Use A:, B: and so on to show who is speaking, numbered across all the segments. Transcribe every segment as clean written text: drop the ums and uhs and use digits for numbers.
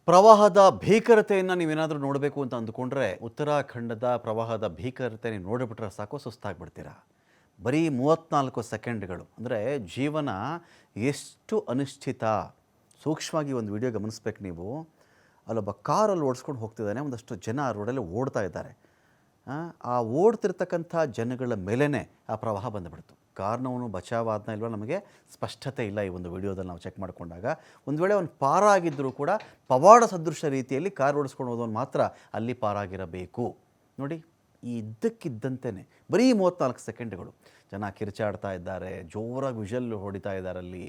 A: ಪ್ರವಾಹದ ಭೀಕರತೆಯನ್ನು ನೀವೇನಾದರೂ ನೋಡಬೇಕು ಅಂತ ಅಂದುಕೊಂಡ್ರೆ ಉತ್ತರಾಖಂಡದ ಪ್ರವಾಹದ ಭೀಕರತೆ ನೀವು ನೋಡಿಬಿಟ್ರೆ ಸಾಕು ಸುಸ್ತಾಗ್ಬಿಡ್ತೀರಾ. ಬರೀ 34 ಸೆಕೆಂಡ್ಗಳು ಅಂದರೆ ಜೀವನ ಎಷ್ಟು ಅನಿಶ್ಚಿತ. ಸೂಕ್ಷ್ಮವಾಗಿ ಒಂದು ವಿಡಿಯೋ ಗಮನಿಸ್ಬೇಕು ನೀವು. ಅಲ್ಲೊಬ್ಬ ಕಾರಲ್ಲಿ ಓಡಿಸ್ಕೊಂಡು ಹೋಗ್ತಿದ್ದಾನೆ, ಒಂದಷ್ಟು ಜನ ಆ ರೋಡಲ್ಲಿ ಓಡ್ತಾ ಇದ್ದಾರೆ. ಆ ಓಡ್ತಿರ್ತಕ್ಕಂಥ ಜನಗಳ ಮೇಲೇ ಆ ಪ್ರವಾಹ ಬಂದುಬಿಡ್ತು. ಕಾರಣವನು ಬಚಾವಾದನ ಇಲ್ವ ನಮಗೆ ಸ್ಪಷ್ಟತೆ ಇಲ್ಲ ಈ ಒಂದು ವಿಡಿಯೋದಲ್ಲಿ ನಾವು ಚೆಕ್ ಮಾಡಿಕೊಂಡಾಗ. ಒಂದು ವೇಳೆ ಅವನು ಪಾರಾಗಿದ್ದರೂ ಕೂಡ ಪವಾಡ ಸದೃಶ ರೀತಿಯಲ್ಲಿ ಕಾರ್ ಓಡಿಸ್ಕೊಂಡು ಹೋದವನು ಮಾತ್ರ ಅಲ್ಲಿ ಪಾರಾಗಿರಬೇಕು. ನೋಡಿ, ಈ ಇದ್ದಕ್ಕಿದ್ದಂತೆಯೇ ಬರೀ 34 ಸೆಕೆಂಡ್ಗಳು ಜನ ಕಿರ್ಚಾಡ್ತಾ ಇದ್ದಾರೆ, ಜೋರಾಗಿ ವಿಷಲ್ ಹೊಡಿತಾ ಇದ್ದಾರೆ. ಅಲ್ಲಿ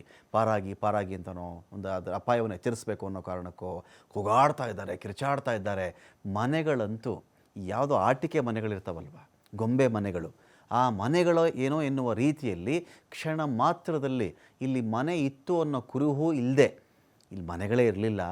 A: ಪಾರಾಗಿ ಅಂತನೋ ಒಂದು ಅದರ ಅಪಾಯವನ್ನು ಎಚ್ಚರಿಸಬೇಕು ಅನ್ನೋ ಕಾರಣಕ್ಕೋ ಕೂಗಾಡ್ತಾ ಇದ್ದಾರೆ, ಕಿರ್ಚಾಡ್ತಾ ಇದ್ದಾರೆ. ಮನೆಗಳಂತೂ ಯಾವುದೋ ಆಟಿಕೆ ಮನೆಗಳಿರ್ತಾವಲ್ವ, ಗೊಂಬೆ ಮನೆಗಳು, ಆ ಮನೆಗಳು ಏನೋ ಎನ್ನುವ ರೀತಿಯಲ್ಲಿ ಕ್ಷಣ ಮಾತ್ರದಲ್ಲಿ ಇಲ್ಲಿ ಮನೆ ಇತ್ತು ಅನ್ನೋ ಕುರುಹೂ ಇಲ್ಲದೆ, ಇಲ್ಲಿ ಮನೆಗಳೇ ಇರಲಿಲ್ಲ,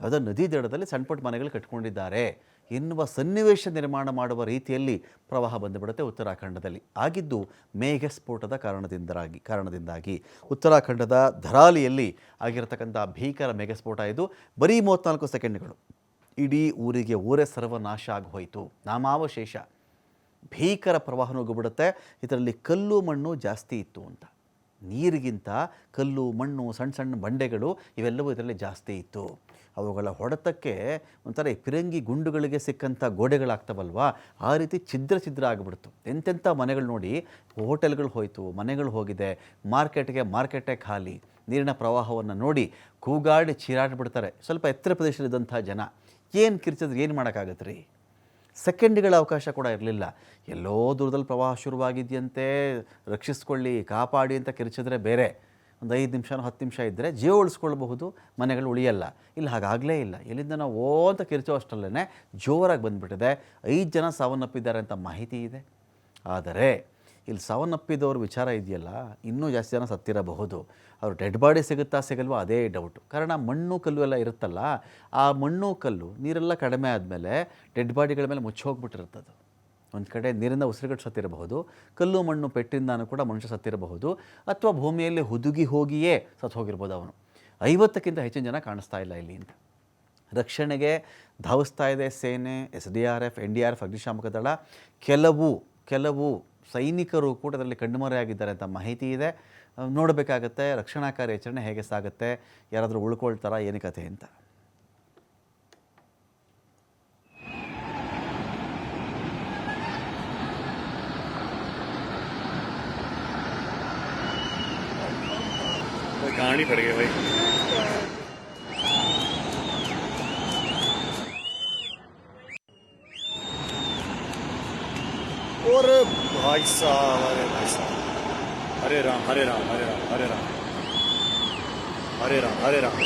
A: ಯಾವುದೋ ನದಿ ದಡದಲ್ಲಿ ಸಣ್ಣ ಪುಟ್ಟ ಮನೆಗಳು ಕಟ್ಕೊಂಡಿದ್ದಾರೆ ಎನ್ನುವ ಸನ್ನಿವೇಶ ನಿರ್ಮಾಣ ಮಾಡುವ ರೀತಿಯಲ್ಲಿ ಪ್ರವಾಹ ಬಂದುಬಿಡುತ್ತೆ ಉತ್ತರಾಖಂಡದಲ್ಲಿ. ಆಗಿದ್ದು ಮೇಘಸ್ಫೋಟದ ಕಾರಣದಿಂದಾಗಿ ಉತ್ತರಾಖಂಡದ ಧರಾಲಿಯಲ್ಲಿ ಆಗಿರತಕ್ಕಂಥ ಭೀಕರ ಮೇಘಸ್ಫೋಟ ಇದು. ಬರೀ 34 ಸೆಕೆಂಡ್ಗಳು ಇಡೀ ಊರೇ ಸರ್ವನಾಶ ಆಗೋಯಿತು, ನಾಮಾವಶೇಷ. ಭೀಕರ ಪ್ರವಾಹ ನುಗ್ಗಿಬಿಡುತ್ತೆ. ಇದರಲ್ಲಿ ಕಲ್ಲು ಮಣ್ಣು ಜಾಸ್ತಿ ಇತ್ತು ಅಂತ. ನೀರಿಗಿಂತ ಕಲ್ಲು ಮಣ್ಣು ಸಣ್ಣ ಸಣ್ಣ ಬಂಡೆಗಳು ಇವೆಲ್ಲವೂ ಇದರಲ್ಲಿ ಜಾಸ್ತಿ ಇತ್ತು. ಅವುಗಳ ಹೊಡೆತಕ್ಕೆ ಒಂಥರ ಫಿರಂಗಿ ಗುಂಡುಗಳಿಗೆ ಸಿಕ್ಕಂಥ ಗೋಡೆಗಳಾಗ್ತವಲ್ವ, ಆ ರೀತಿ ಛಿದ್ರ ಆಗಿಬಿಡ್ತು. ಎಂತೆಂಥ ಮನೆಗಳು ನೋಡಿ, ಹೋಟೆಲ್ಗಳು ಹೋಯಿತು, ಮನೆಗಳು ಹೋಗಿದೆ, ಮಾರ್ಕೆಟೇ ಖಾಲಿ. ನೀರಿನ ಪ್ರವಾಹವನ್ನು ನೋಡಿ ಕೂಗಾಡಿ ಚೀರಾಡ್ಬಿಡ್ತಾರೆ ಸ್ವಲ್ಪ ಎತ್ತರ ಪ್ರದೇಶದಲ್ಲಿದ್ದಂಥ ಜನ. ಏನು ಕಿರ್ಚಿದ್ರೆ ಏನು ಮಾಡೋಕ್ಕಾಗತ್ತೆ ರೀ? ಸೆಕೆಂಡ್ಗಳ ಅವಕಾಶ ಕೂಡ ಇರಲಿಲ್ಲ. ಎಲ್ಲೋ ದೂರದಲ್ಲಿ ಪ್ರವಾಹ ಶುರುವಾಗಿದೆಯಂತೆ, ರಕ್ಷಿಸ್ಕೊಳ್ಳಿ, ಕಾಪಾಡಿ ಅಂತ ಕಿರ್ಚಿದ್ರೆ ಬೇರೆ. ಒಂದು 5 ನಿಮಿಷನೋ 10 ನಿಮಿಷ ಇದ್ದರೆ ಜೀವ ಉಳಿಸ್ಕೊಳ್ಬಹುದು, ಮನೆಗಳು ಉಳಿಯಲ್ಲ. ಇಲ್ಲಿ ಹಾಗಾಗಲೇ ಇಲ್ಲ. ಎಲ್ಲಿಂದ ನಾವು ಅಂತ ಕಿರ್ಚೋ ಅಷ್ಟರಲ್ಲೇ ಜೋರಾಗಿ ಬಂದುಬಿಟ್ಟಿದೆ. 5 ಜನ ಸಾವನ್ನಪ್ಪಿದ್ದಾರೆ ಅಂತ ಮಾಹಿತಿ ಇದೆ. ಆದರೆ ಇಲ್ಲಿ ಸಾವನ್ನಪ್ಪಿದವ್ರ ವಿಚಾರ ಇದೆಯಲ್ಲ, ಇನ್ನೂ ಜಾಸ್ತಿ ಜನ ಸತ್ತಿರಬಹುದು. ಅವರು ಡೆಡ್ ಬಾಡಿ ಸಿಗಲ್ವೋ ಅದೇ ಡೌಟು. ಕಾರಣ ಮಣ್ಣು ಕಲ್ಲು ಎಲ್ಲ ಇರುತ್ತಲ್ಲ, ಆ ಮಣ್ಣು ಕಲ್ಲು ನೀರೆಲ್ಲ ಕಡಿಮೆ ಆದಮೇಲೆ ಡೆಡ್ ಬಾಡಿಗಳ ಮೇಲೆ ಮುಚ್ಚೋಗ್ಬಿಟ್ಟಿರುತ್ತದು. ಒಂದು ಕಡೆ ನೀರಿಂದ ಉಸಿರುಗಟ್ಟು ಸತ್ತಿರಬಹುದು, ಕಲ್ಲು ಮಣ್ಣು ಪೆಟ್ಟಿಂದಾನು ಕೂಡ ಮನುಷ್ಯ ಸತ್ತಿರಬಹುದು, ಅಥವಾ ಭೂಮಿಯಲ್ಲಿ ಹುದುಗಿ ಹೋಗಿಯೇ ಸತ್ತು ಹೋಗಿರ್ಬೋದು ಅವನು. 50ಕ್ಕಿಂತ ಹೆಚ್ಚಿನ ಜನ ಕಾಣಿಸ್ತಾ ಇಲ್ಲ ಇಲ್ಲಿ ಅಂತ. ರಕ್ಷಣೆಗೆ ಧಾವಿಸ್ತಾ ಇದೆ ಸೇನೆ, SDRF, NDRF, ಅಗ್ನಿಶಾಮಕ ದಳ. ಕೆಲವು ಸೈನಿಕರು ಕೂಡ ಅದರಲ್ಲಿ ಕಣ್ಮರೆಯಾಗಿದ್ದಾರೆ ಅಂತ ಮಾಹಿತಿ ಇದೆ. ನೋಡಬೇಕಾಗತ್ತೆ ರಕ್ಷಣಾ ಕಾರ್ಯಾಚರಣೆ ಹೇಗೆ ಸಾಗುತ್ತೆ, ಯಾರಾದರೂ ಉಳ್ಕೊಳ್ತಾರಾ, ಏನು ಕಥೆ ಅಂತ.
B: कहानी पड़ गई भाई। और भाई साहब, अरे भाई साहब, हरे राम हरे राम हरे राम हरे राम हरे राम हरे राम।